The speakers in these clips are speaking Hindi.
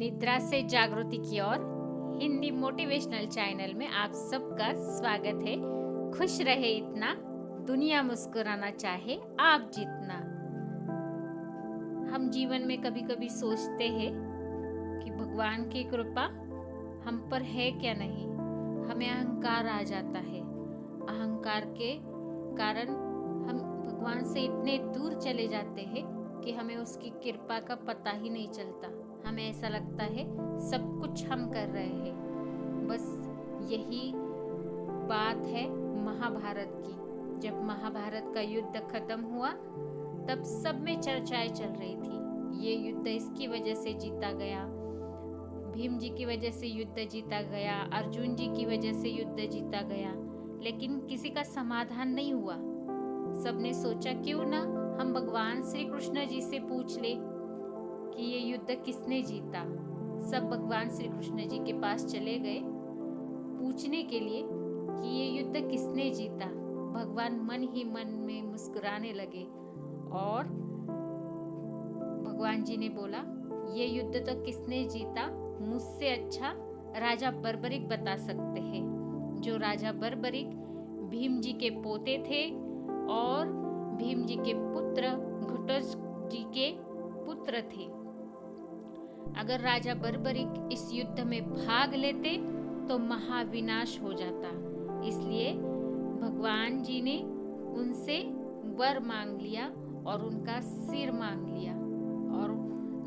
निद्रा से जागृति की ओर हिंदी मोटिवेशनल चैनल में आप सबका स्वागत है। खुश रहे इतना, दुनिया मुस्कुराना चाहे आप जितना। हम जीवन में कभी कभी सोचते हैं कि भगवान की कृपा हम पर है क्या नहीं। हमें अहंकार आ जाता है। अहंकार के कारण हम भगवान से इतने दूर चले जाते हैं कि हमें उसकी कृपा का पता ही नहीं चलता। हमें ऐसा लगता है सब कुछ हम कर रहे हैं। बस यही बात है महाभारत की। जब महाभारत का युद्ध खत्म हुआ तब सब में चर्चाएं चल रही थी। ये युद्ध इसकी वजह से जीता गया, भीम जी की वजह से युद्ध जीता गया, अर्जुन जी की वजह से युद्ध जीता गया, लेकिन किसी का समाधान नहीं हुआ। सबने सोचा क्यों ना हम भगवान श्री कृष्ण जी से पूछ ले कि ये युद्ध किसने जीता। सब भगवान श्री कृष्ण जी के पास चले गए पूछने के लिए कि ये युद्ध किसने जीता। भगवान मन ही मन में मुस्कुराने लगे और भगवान जी ने बोला, ये युद्ध तो किसने जीता मुझसे अच्छा राजा बर्बरिक बता सकते हैं। जो राजा बर्बरिक भीम जी के पोते थे और भीम जी के पुत्र घटोत्कच जी के पुत्र थे। अगर राजा बर्बरिक इस युद्ध में भाग लेते तो महाविनाश हो जाता। इसलिए भगवान जी ने उनसे वर मांग लिया और उनका सिर मांग लिया। और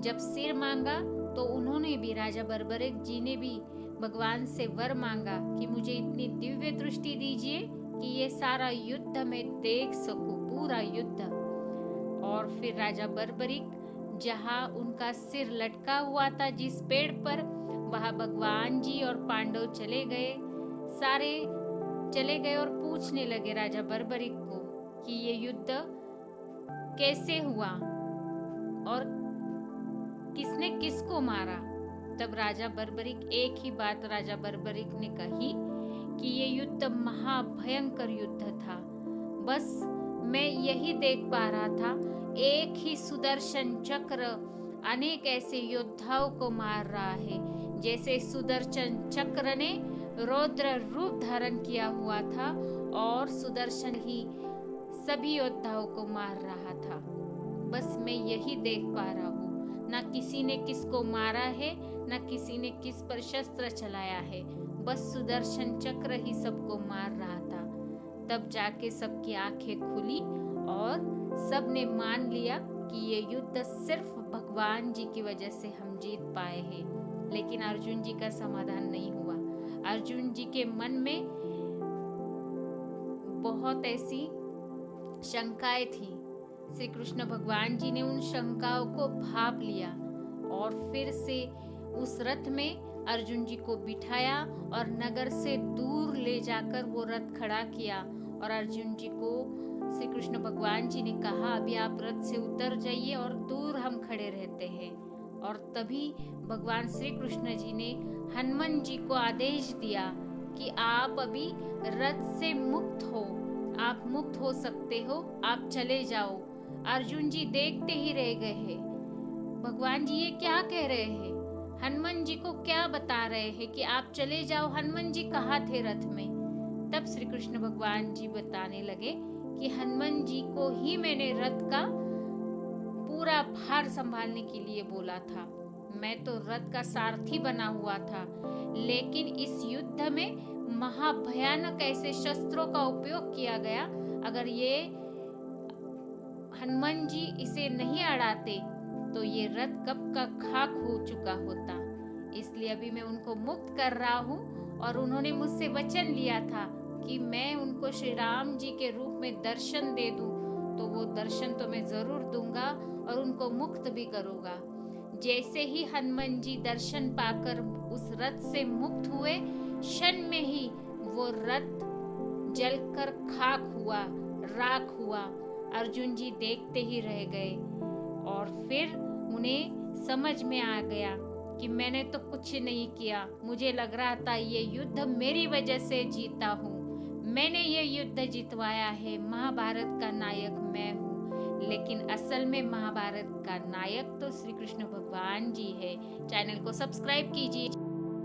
जब सिर मांगा तो उन्होंने भी, राजा बर्बरिक जी ने भी भगवान से वर मांगा कि मुझे इतनी दिव्य दृष्टि दीजिए कि ये सारा युद्ध मैं देख सकूं, पूरा युद्ध। और फिर राजा बर्बरिक जहाँ उनका सिर लटका हुआ था जिस पेड़ पर, वहाँ भगवान जी और पांडव चले गए। सारे चले गए और पूछने लगे राजा बर्बरिक को कि ये युद्ध कैसे हुआ और किसने किसको मारा। तब राजा बर्बरिक, एक ही बात राजा बर्बरिक ने कही कि ये युद्ध महाभयंकर युद्ध था। बस मैं यही देख पा रहा था, एक ही सुदर्शन चक्र अनेक ऐसे योद्धाओं को मार रहा है। जैसे सुदर्शन चक्र ने रौद्र रूप धारण किया हुआ था और सुदर्शन ही सभी योद्धाओं को मार रहा था। बस मैं यही देख पा रहा हूँ। ना किसी ने किसको मारा है, ना किसी ने किस पर शस्त्र चलाया है। बस सुदर्शन चक्र ही सबको मार रहा था। तब जाके सबकी आंखें खुली और सबने मान लिया कि ये युद्ध सिर्फ भगवान जी की वजह से हम जीत पाए हैं। लेकिन अर्जुन जी का समाधान नहीं हुआ। अर्जुन जी के मन में बहुत ऐसी शंकाएं थी। श्री कृष्ण भगवान जी ने उन शंकाओं को भाप लिया और फिर से उस रथ में अर्जुन जी को बिठाया और नगर से दूर ले जाकर वो रथ खड़ा किया। और अर्जुन जी को श्री कृष्ण भगवान जी ने कहा, अभी आप रथ से उतर जाइए और दूर हम खड़े रहते हैं। और तभी भगवान श्री कृष्ण जी ने हनुमान जी को आदेश दिया कि आप अभी रथ से मुक्त हो, आप मुक्त हो सकते हो, आप चले जाओ। अर्जुन जी देखते ही रह गए हैं। भगवान जी ये क्या कह रहे हैं, हनुमान जी को क्या बता रहे हैं कि आप चले जाओ। हनुमान जी कहाँ थे रथ में। तब श्री कृष्ण भगवान जी बताने लगे कि हनुमान जी को ही मैंने रथ का पूरा भार संभालने के लिए बोला था। मैं तो रथ का सारथी बना हुआ था, लेकिन इस युद्ध में महाभयानक ऐसे शस्त्रों का उपयोग किया गया। अगर ये हनुमान जी इसे नहीं अड़ाते तो ये रथ कब का खाक हो चुका होता। इसलिए अभी मैं उनको मुक्त कर रहा हूँ और उन्होंने मुझसे वचन लिया था कि मैं उनको श्री राम जी के रूप में दर्शन दे दूं, तो वो दर्शन तो मैं जरूर दूंगा और उनको मुक्त भी करूंगा। जैसे ही हनुमान जी दर्शन पाकर उस रथ से मुक्त हुए, क्षण में ही वो रथ जलकर खाक हुआ, राख हुआ। अर्जुन जी देखते ही रह गए और फिर उन्हें समझ में आ गया कि मैंने तो कुछ नहीं किया। मुझे लग रहा था ये युद्ध मेरी वजह से जीता हूँ, मैंने ये युद्ध जितवाया है, महाभारत का नायक मैं हूँ। लेकिन असल में महाभारत का नायक तो श्री कृष्ण भगवान जी है। चैनल को सब्सक्राइब कीजिए।